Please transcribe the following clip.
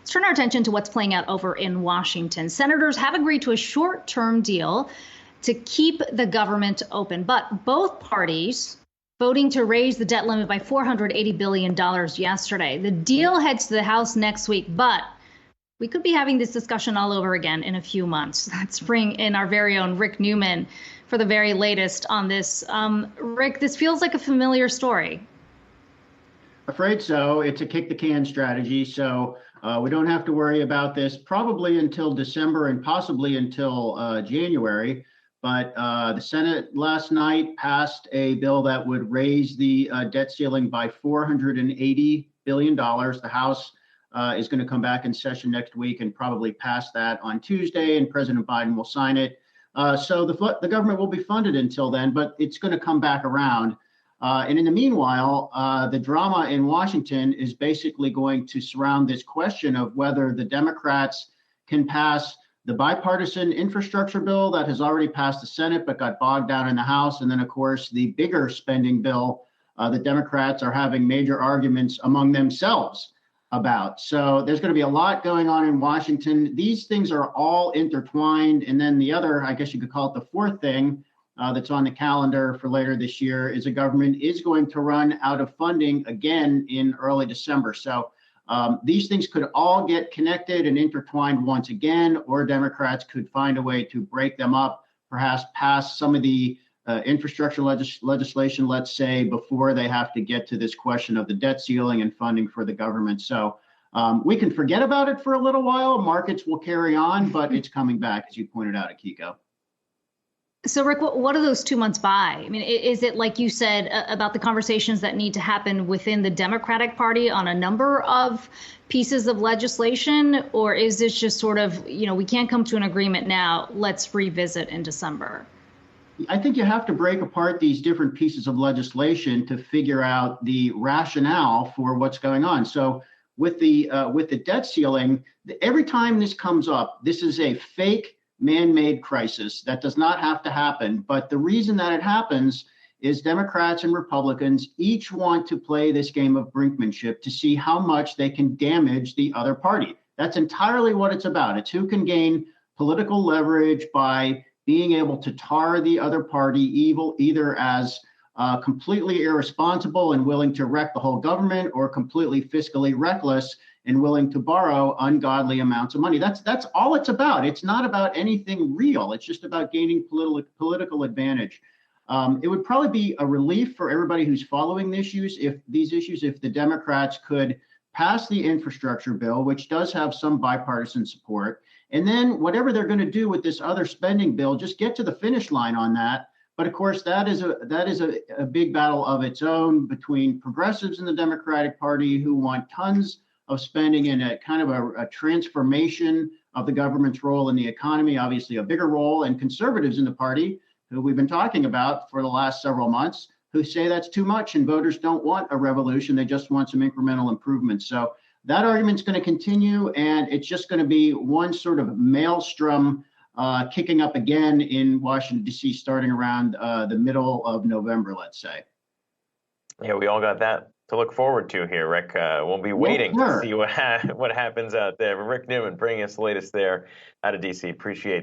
Let's turn our attention to what's playing out over in Washington. Senators have agreed to a short-term deal to keep the government open, but both parties voting to raise the debt limit by $480 billion yesterday. The deal heads to the House next week, but we could be having this discussion all over again in a few months. Let's bring in our very own Rick Newman for the very latest on this. Rick, this feels like a familiar story. Afraid so. It's a kick the can strategy. So we don't have to worry about this probably until December and possibly until January. But the Senate last night passed a bill that would raise the debt ceiling by $480 billion. The House is going to come back in session next week and probably pass that on Tuesday, and President Biden will sign it. So the government will be funded until then, but it's going to come back around. And in the meanwhile, the drama in Washington is basically going to surround this question of whether the Democrats can pass the bipartisan infrastructure bill that has already passed the Senate but got bogged down in the House. And then, of course, the bigger spending bill the Democrats are having major arguments among themselves about. So there's going to be a lot going on in Washington. These things are all intertwined. And then the other, I guess you could call it the fourth thing that's on the calendar for later this year is the government is going to run out of funding again in early December. So these things could all get connected and intertwined once again, or Democrats could find a way to break them up, perhaps pass some of the infrastructure legislation, let's say, before they have to get to this question of the debt ceiling and funding for the government. So we can forget about it for a little while. Markets will carry on, but it's coming back, as you pointed out, Akiko. So, Rick, what do those 2 months buy? I mean, is it, like you said, about the conversations that need to happen within the Democratic Party on a number of pieces of legislation? Or is this just sort of, we can't come to an agreement now, let's revisit in December? I think you have to break apart these different pieces of legislation to figure out the rationale for what's going on. So with the debt ceiling, every time this comes up, this is a fake man-made crisis that does not have to happen. But the reason that it happens is Democrats and Republicans each want to play this game of brinkmanship to see how much they can damage the other party. That's entirely what it's about. It's who can gain political leverage by being able to tar the other party either as completely irresponsible and willing to wreck the whole government, or completely fiscally reckless and willing to borrow ungodly amounts of money. That's all it's about. It's not about anything real. It's just about gaining political advantage. It would probably be a relief for everybody who's following these issues if the Democrats could pass the infrastructure bill, which does have some bipartisan support, and then whatever they're going to do with this other spending bill, just get to the finish line on that. But of course, that is a big battle of its own between progressives in the Democratic Party who want tons of spending and a kind of a transformation of the government's role in the economy, obviously a bigger role, and conservatives in the party, who we've been talking about for the last several months, who say that's too much and voters don't want a revolution. They just want some incremental improvements. So that argument's going to continue, and it's just going to be one sort of maelstrom kicking up again in Washington, D.C., starting around the middle of November, let's say. Yeah, we all got that to look forward to here, Rick. We'll be waiting to see what happens out there. Rick Newman bringing us the latest there out of D.C. Appreciate